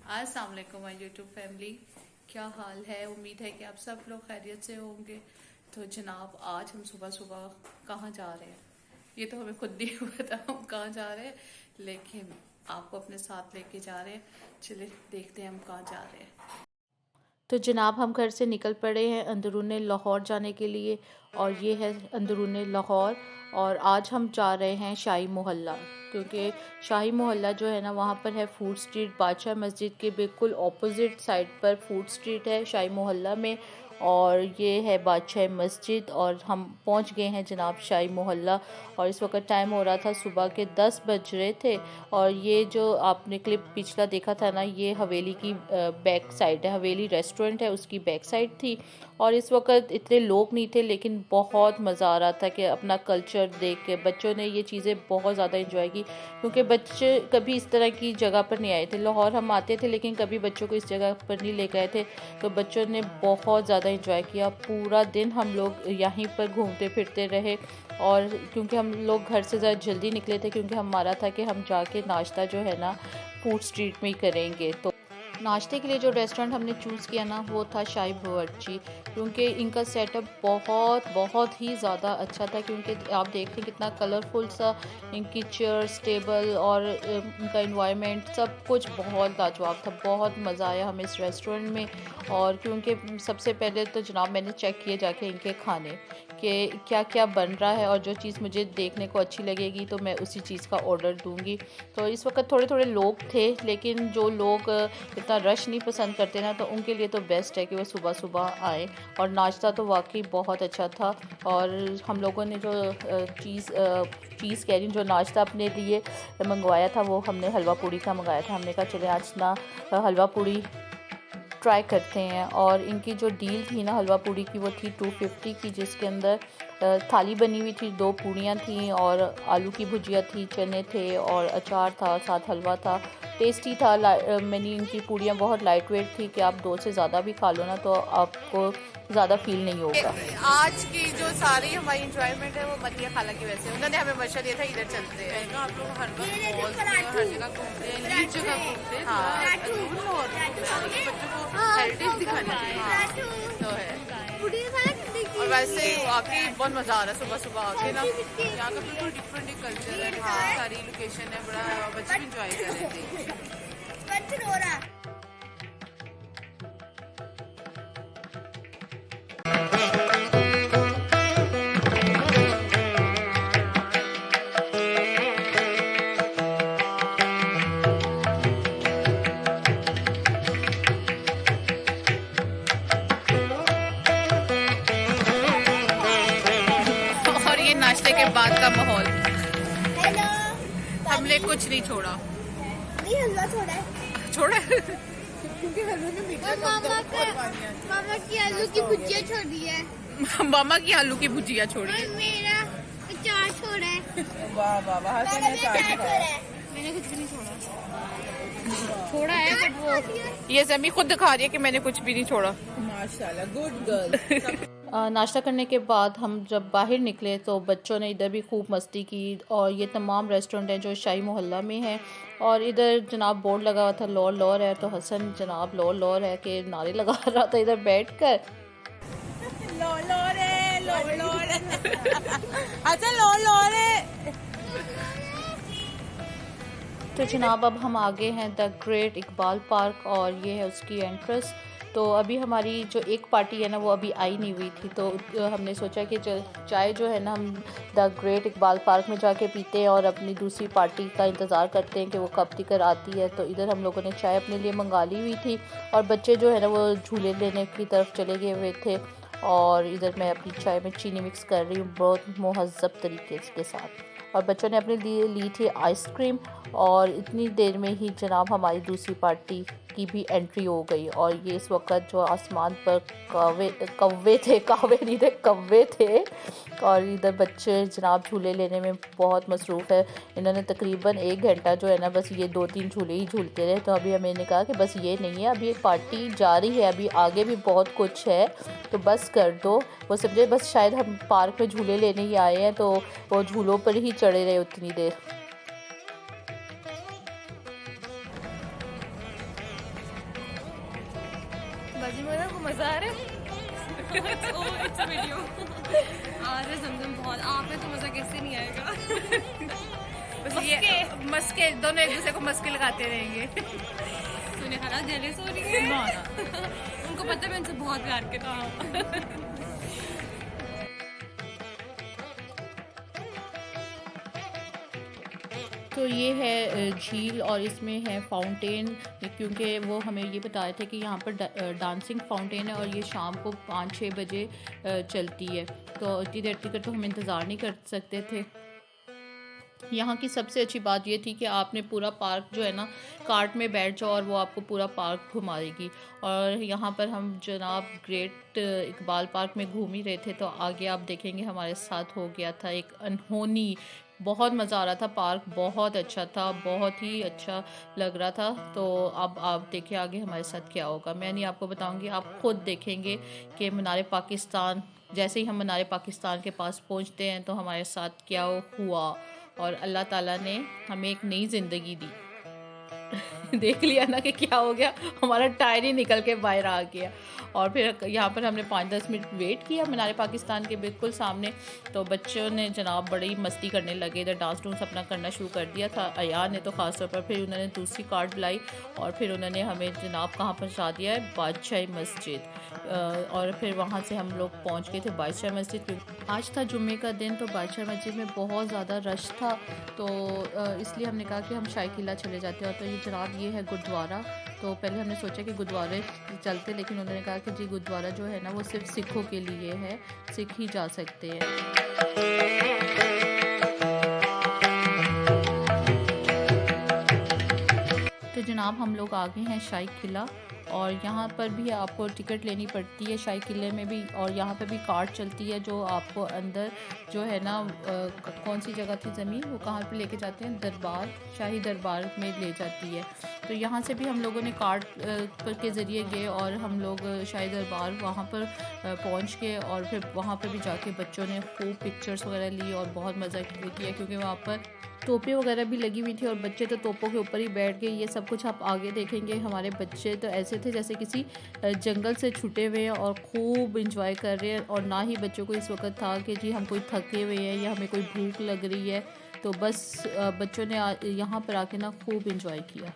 अस्सलाम वालेकुम my YouTube family, क्या हाल है। उम्मीद है कि आप सब लोग खैरियत से होंगे। तो जनाब, आज हम सुबह सुबह कहाँ जा रहे हैं ये तो हमें खुद नहीं पता हम कहाँ जा रहे हैं, लेकिन आपको अपने साथ लेके जा रहे हैं। चलिए देखते हैं हम कहाँ जा रहे हैं। तो जनाब, हम घर से निकल पड़े हैं अंदरून लाहौर जाने के लिए, और ये है अंदरून लाहौर। और आज हम जा रहे हैं शाही मोहल्ला, क्योंकि शाही मोहल्ला जो है ना, वहाँ पर है फूड स्ट्रीट। बादशाह मस्जिद के बिल्कुल ऑपोजिट साइड पर फूड स्ट्रीट है शाही मोहल्ला में, और ये है बादशाह मस्जिद। और हम पहुँच गए हैं जनाब शाही मोहल्ला, और इस वक्त टाइम हो रहा था सुबह के 10 बज रहे थे। और ये जो आपने क्लिप पिछला देखा था ना, ये हवेली की बैक साइड है, हवेली रेस्टोरेंट है उसकी बैक साइड थी। और इस वक्त इतने लोग नहीं थे, लेकिन बहुत मज़ा आ रहा था कि अपना कल्चर देख के बच्चों ने ये चीज़ें बहुत ज़्यादा इंजॉय की, क्योंकि बच्चे कभी इस तरह की जगह पर नहीं आए थे। लाहौर हम आते थे, लेकिन कभी बच्चों को इस जगह पर नहीं ले गए थे। तो बच्चों ने बहुत ज़्यादा इंजॉय किया। पूरा दिन हम लोग यहीं पर घूमते फिरते रहे। और क्योंकि हम लोग घर से ज़्यादा जल्दी निकले थे, क्योंकि हमारा था कि हम जाके नाश्ता जो है ना फूड स्ट्रीट में ही करेंगे। तो नाश्ते के लिए जो रेस्टोरेंट हमने चूज़ किया ना, वो था शाही बावर्ची, क्योंकि इनका सेटअप बहुत बहुत ही ज़्यादा अच्छा था। क्योंकि आप देख रहे हैं कितना कलरफुल सा इनकी चेयर्स, टेबल और इनका इन्वायरमेंट सब कुछ बहुत लाजवाब था। बहुत मज़ा आया हमें इस रेस्टोरेंट में। और क्योंकि सबसे पहले तो जनाब मैंने चेक किए जाके इनके खाने कि क्या क्या बन रहा है, और जो चीज़ मुझे देखने को अच्छी लगेगी तो मैं उसी चीज़ का ऑर्डर दूँगी। तो इस वक्त थोड़े थोड़े लोग थे, लेकिन जो लोग इतना रश नहीं पसंद करते ना, तो उनके लिए तो बेस्ट है कि वो सुबह सुबह आए। और नाश्ता तो वाकई बहुत अच्छा था। और हम लोगों ने जो चीज़ कह रही हूँ, जो नाश्ता अपने लिए मंगवाया था, वो हमने हलवा पूड़ी का मंगाया था। हमने कहा चले आज ना हलवा पूड़ी ट्राई करते हैं। और इनकी जो डील थी ना हलवा पूड़ी की, वो थी 250 की, जिसके अंदर थाली बनी हुई थी, 2 पूड़ियाँ थी और आलू की भुजिया थी, चने थे और अचार था, साथ हलवा था। टेस्टी था। मैंने इनकी पूड़ियाँ बहुत लाइट वेट थी कि आप 2 से ज़्यादा भी खा लो ना तो आपको ज़्यादा फील नहीं होगा। आज की जो सारी हमारी इंजॉयमेंट है वो मतिया खाला की वजह से। उन्होंने हमें मशा दिया था इधर चलते हैं। आप लोग हर वक्त हर जगह घूमते हैं, लीड जगह घूमते हैं। हाँ, बच्चों को हेरिटेज दिखानी चाहिए। तो है। और वैसे आके बहुत मज़ा आ रहा है सुबह सुबह आके ना। यहाँ का बिल्कुल डिफरेंट एक कल्चर है, बहुत सारी लोकेशन है, बड़ा बच्चे भी इंजॉय कर रहे थे। और ये नाश्ते के बाद का माहौल, हमने कुछ नहीं छोड़ा। नहीं, हलवा छोड़ा है। छोड़ा है क्योंकि हलवे में मीठा मामा की आलू की भुजिया छोड़ी है। मामा की आलू की भुजिया छोड़ी है। मेरा अचार छोड़ा है। वाह वाह वाह, मैंने कुछ भी नहीं छोड़ा है, बट वो ये जमी खुद दिखा रही है कि मैंने कुछ भी नहीं छोड़ा। माशाल्लाह, गुड गर्ल। नाश्ता करने के बाद हम जब बाहर निकले तो बच्चों ने इधर भी खूब मस्ती की। और ये तमाम रेस्टोरेंट हैं जो शाही मोहल्ला में हैं। और इधर जनाब बोर्ड लगा हुआ था लौर लौर है, तो हसन जनाब लौर लौर है के नारे लगा रहा था इधर बैठकर। लौर लौर है, लौर लौर है। अच्छा लौर लौर है। तो जनाब अब हम आगे हैं द ग्रेट इकबाल पार्क, और ये है उसकी एंट्रेंस। तो अभी हमारी जो एक पार्टी है ना, वो अभी आई नहीं हुई थी, तो हमने सोचा कि चाय जो है ना हम द ग्रेट इकबाल पार्क में जाके पीते हैं, और अपनी दूसरी पार्टी का इंतज़ार करते हैं कि वो कब तक आती है। तो इधर हम लोगों ने चाय अपने लिए मंगा ली हुई थी, और बच्चे जो है ना वो झूले लेने की तरफ चले गए हुए थे। और इधर मैं अपनी चाय में चीनी मिक्स कर रही हूँ बहुत महज़्ज़ब तरीके के साथ। और बच्चों ने अपने लिए ली थी आइसक्रीम। और इतनी देर में ही जनाब हमारी दूसरी पार्टी की भी एंट्री हो गई। और ये इस वक्त जो आसमान पर कौवे थे, कावे नहीं थे, कौवे थे। और इधर बच्चे जनाब झूले लेने में बहुत मसरूफ़ है। इन्होंने तकरीबन 1 घंटा जो है ना बस ये 2-3 झूले ही झूलते रहे। तो अभी हमें ने कहा कि बस ये नहीं है, अभी एक पार्टी जारी है, अभी आगे भी बहुत कुछ है, तो बस कर दो। वो समझे बस शायद हम पार्क में झूले लेने ही आए हैं, तो वो झूलों पर ही चढ़े रहे उतनी देर। आज मेरा को मजा आ रहा है। इट्स वीडियो आ रहा है जमजम बहुत। आप पे तो मजा कैसे नहीं आएगा। बस ये मस्के दोनों एक दूसरे को मस्के लगाते रहेंगे। सुने खाना जेलस हो रही है। उनको पता है मैं उनसे बहुत प्यार करता हूँ। तो ये है झील और इसमें है फाउंटेन, क्योंकि वो हमें ये बता रहे थे कि यहाँ पर डांसिंग फाउंटेन है और ये शाम को 5-6 बजे चलती है। तो इतनी देर तक तो हम इंतज़ार नहीं कर सकते थे। यहाँ की सबसे अच्छी बात ये थी कि आपने पूरा पार्क जो है ना, कार्ट में बैठ जाओ और वो आपको पूरा पार्क घुमा देगी। और यहाँ पर हम जनाब ग्रेट इकबाल पार्क में घूम ही रहे थे, तो आगे आप देखेंगे हमारे साथ हो गया था एक अनहोनी। बहुत मज़ा आ रहा था, पार्क बहुत अच्छा था, बहुत ही अच्छा लग रहा था। तो अब आप देखिए आगे हमारे साथ क्या होगा। मैं नहीं आपको बताऊंगी, आप खुद देखेंगे कि मीनार पाकिस्तान, जैसे ही हम मीनार पाकिस्तान के पास पहुंचते हैं तो हमारे साथ क्या हुआ। और अल्लाह ताला ने हमें एक नई ज़िंदगी दी। देख लिया ना कि क्या हो गया, हमारा टायर ही निकल के बाहर आ गया। और फिर यहाँ पर हमने 5-10 मिनट वेट किया मीनार पाकिस्तान के बिल्कुल सामने। तो बच्चों ने जनाब बड़ी मस्ती करने लगे, इधर डांस डूंस अपना करना शुरू कर दिया था। अयान ने तो ख़ास तौर पर, फिर उन्होंने दूसरी कार्ड बुलाई और फिर उन्होंने हमें जनाब कहाँ पहुँचा दिया है, बादशाही मस्जिद। और फिर वहाँ से हम लोग पहुँच गए थे बादशाह मस्जिद। आज था जुम्मे का दिन, तो बादशाह मस्जिद में बहुत ज़्यादा रश था, तो इसलिए हमने कहा कि हम शाही किला चले जाते हैं। तो ये जनाब ये है गुरुद्वारा। तो पहले हमने सोचा कि गुरुद्वारे चलते, लेकिन उन्होंने कहा कि जी गुरुद्वारा जो है ना वो सिर्फ सिखों के लिए है, सिख ही जा सकते हैं। तो जनाब हम लोग आ गए हैं शाही किला, और यहाँ पर भी आपको टिकट लेनी पड़ती है शाही किले में भी। और यहाँ पर भी कार्ट चलती है जो आपको अंदर जो है ना कौन सी जगह थी ज़मीन, वो कहाँ पे लेके जाते हैं, दरबार, शाही दरबार में ले जाती है। तो यहाँ से भी हम लोगों ने कार्ट के ज़रिए गए और हम लोग शाही दरबार वहाँ पर पहुँच गए। और फिर वहाँ पर भी जाके बच्चों ने खूब पिक्चर्स वगैरह ली और बहुत मज़ा किया, क्योंकि वहाँ पर तोपें वगैरह भी लगी हुई थी और बच्चे तो तोपों के ऊपर ही बैठ गए। ये सब कुछ आप आगे देखेंगे। हमारे बच्चे तो ऐसे थे जैसे किसी जंगल से छूटे हुए हैं और खूब इंजॉय कर रहे हैं। और ना ही बच्चों को इस वक्त था कि जी हम कोई थके हुए हैं या हमें कोई भूख लग रही है। तो बस बच्चों ने यहाँ पर आके ना खूब इंजॉय किया।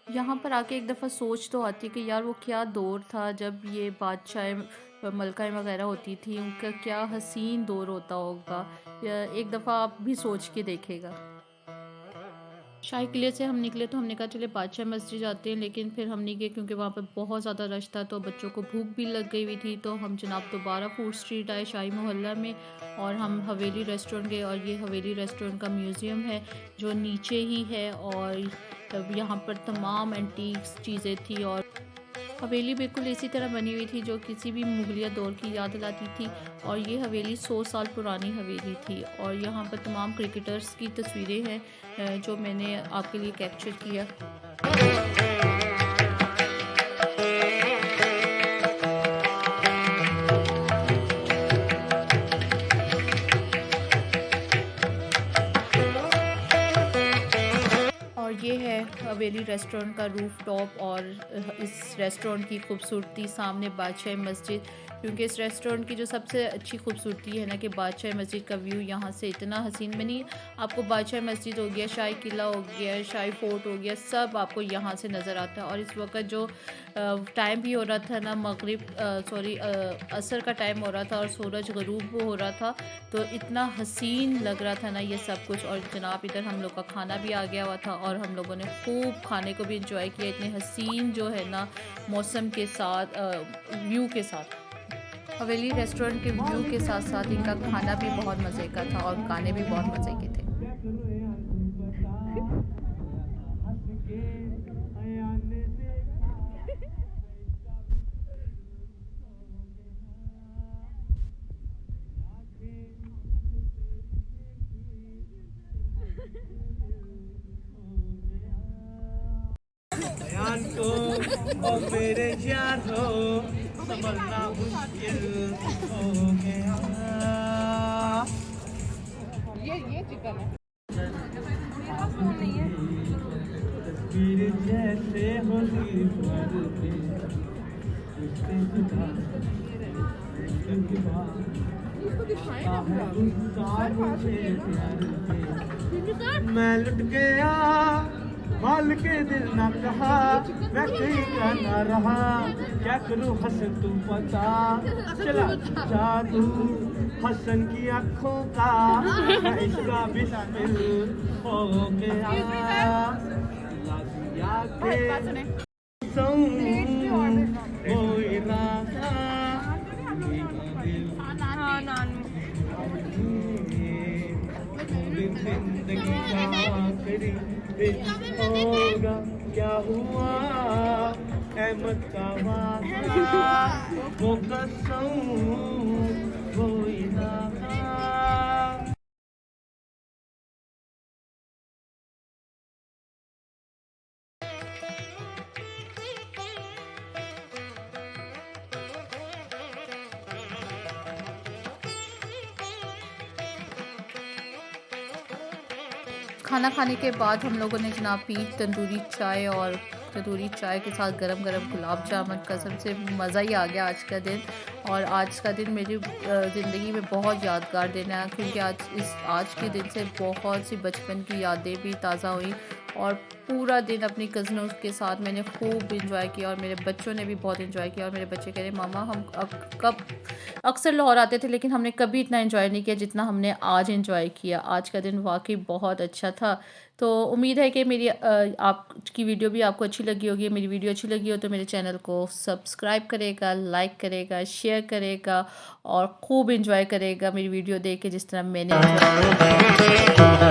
यहाँ पर आके एक दफ़ा सोच तो आती है कि यार वो क्या दौर था जब ये बादशाह मलकाएँ वगैरह होती थी, उनका क्या हसीन दौर होता होगा। एक दफ़ा आप भी सोच के देखेगा। शाही किले से हम निकले तो हमने कहा चले बादशाह मस्जिद जाते हैं, लेकिन फिर हम नहीं गए क्योंकि वहाँ पर बहुत ज़्यादा रश था। तो बच्चों को भूख भी लग गई हुई थी, तो हम जनाब दोबारा फूड स्ट्रीट आए शाही मोहल्ला में और हम हवेली रेस्टोरेंट गए। और ये हवेली रेस्टोरेंट का म्यूज़ियम है जो नीचे ही है, और यहाँ पर तमाम एंटीक्स चीज़ें थी। और हवेली बिल्कुल इसी तरह बनी हुई थी जो किसी भी मुगलिया दौर की याद दिलाती थी। और ये हवेली 100 साल पुरानी हवेली थी। और यहाँ पर तमाम क्रिकेटर्स की तस्वीरें हैं जो मैंने आपके लिए कैप्चर किया। ये है हवेली रेस्टोरेंट का रूफ टॉप, और इस रेस्टोरेंट की खूबसूरती सामने बादशाह मस्जिद, क्योंकि इस रेस्टोरेंट की जो सबसे अच्छी खूबसूरती है ना कि बादशाह मस्जिद का व्यू यहाँ से इतना हसीन बनी। आपको बादशाह मस्जिद हो गया, शाही किला हो गया, शाही फोर्ट हो गया, सब आपको यहाँ से नज़र आता है। और इस वक्त जो टाइम भी हो रहा था ना, असर का टाइम हो रहा था और सूरज गरूब हो रहा था, तो इतना हसीन लग रहा था ना ये सब कुछ। और जनाब इधर हम लोग का खाना भी आ गया हुआ था और हम लोगों ने खूब खाने को भी इंजॉय किया, इतने हसीन जो है ना मौसम के साथ, व्यू के साथ। हवेली रेस्टोरेंट के व्यू के साथ साथ इनका खाना भी बहुत मज़े का था और गाने भी बहुत मज़े के थे। बयान को ओ मेरे यारो संभलना मुश्किल हो गया। तस्वीर जैसे होती पर पे उससे जुदा करके बात है गुस्सा मुझे प्यार पे। मैं लुट गया माल के दिल ना कहा मैं कहीं का ना रहा क्या करूं हसन तू पता चला जादू हसन की आंखों का मैं इसका बिस्मिल हो गया लाजिया के सऊं वो इरादा हाँ नानू जिंदगी का आखिरी होगा क्या हुआ अहमद का वादा वो कसम वो इरादा। खाना खाने के बाद हम लोगों ने जनाब पी तंदूरी चाय और तंदूरी चाय के साथ गरम गरम गुलाब जामुन। कसम से मज़ा ही आ गया आज का दिन। और आज का दिन मेरी ज़िंदगी में बहुत यादगार दिन है क्योंकि आज के दिन से बहुत सी बचपन की यादें भी ताज़ा हुई और पूरा दिन अपनी कज़नों के साथ मैंने खूब इंजॉय किया और मेरे बच्चों ने भी बहुत इंजॉय किया। और मेरे बच्चे कह रहे मामा हम अब कब अक्सर लाहौर आते थे लेकिन हमने कभी इतना इंजॉय नहीं किया जितना हमने आज इंजॉय किया। आज का दिन वाकई बहुत अच्छा था। तो उम्मीद है कि मेरी आपकी वीडियो भी आपको अच्छी लगी होगी। मेरी वीडियो अच्छी लगी हो तो मेरे चैनल को सब्सक्राइब करेगा, लाइक करेगा, शेयर करेगा और खूब इंजॉय करेगा मेरी वीडियो देख के जिस तरह मैंने enjoy किया।